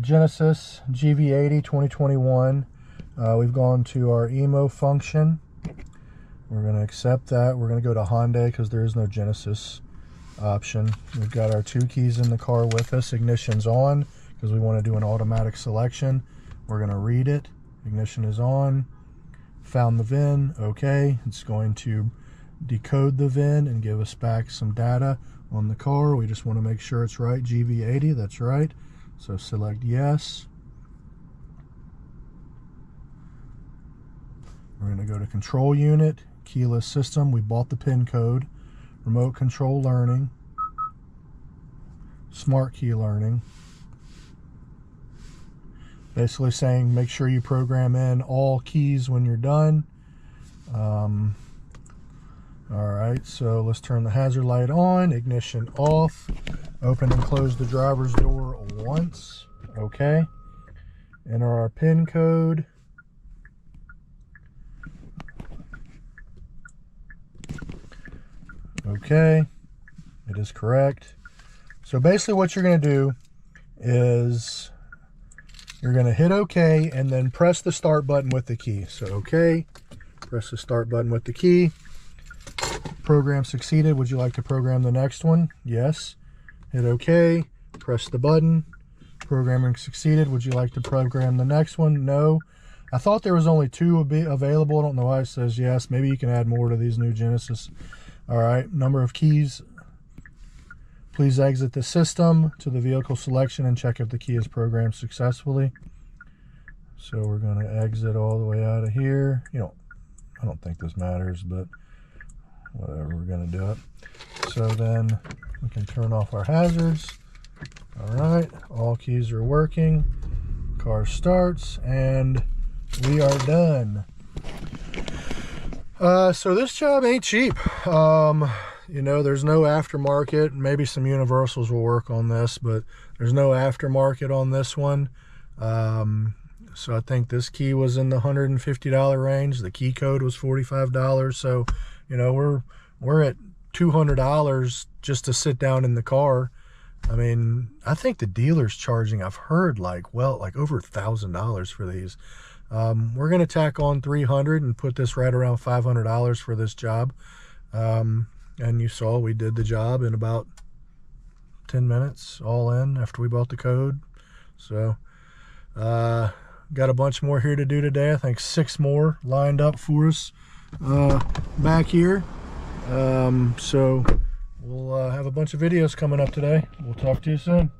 Genesis GV80 2021. We've gone to our emo function. We're going to accept that. We're going to go to Hyundai because there is no Genesis option. We've got our 2 keys in the car with us. Ignition's on because we want to do an automatic selection. We're going to read it. Ignition is on. Found the VIN. Okay. It's going to decode the VIN and give us back some data on the car. We just want to make sure it's right. GV80, that's right. So select yes. We're going to go to control unit, keyless system. We bought the PIN code, remote control learning, smart key learning. Basically saying make sure you program in all keys when you're done. Alright, so let's turn the hazard light on, ignition off, open and close the driver's door once. Okay. Enter our PIN code. Okay, it is correct. So basically what you're going to do is you're going to hit OK and then press the start button with the key. So OK, press the start button with the key. Program succeeded. Would you like to program the next one? Yes. Hit OK, press the button. Programming succeeded. Would you like to program the next one? No. I thought there was only 2 available. I don't know why it says yes. Maybe you can add more to these new Genesis. All right, number of keys. Please exit the system to the vehicle selection and check if the key is programmed successfully. So we're going to exit all the way out of here. I don't think this matters, but whatever, we're going to do it. So then we can turn off our hazards. All right, all keys are working. Car starts, and we are done. So this job ain't cheap. There's no aftermarket. Maybe some universals will work on this, but there's no aftermarket on this one. So I think this key was in the $150 range. The key code was $45. So, we're at $200 just to sit down in the car. I mean, I think the dealer's charging, I've heard like over $1,000 for these. We're going to tack on $300 and put this right around $500 for this job. And you saw we did the job in about 10 minutes all in after we bought the code. So got a bunch more here to do today. I think 6 more lined up for us back here. So we'll have a bunch of videos coming up today. We'll talk to you soon.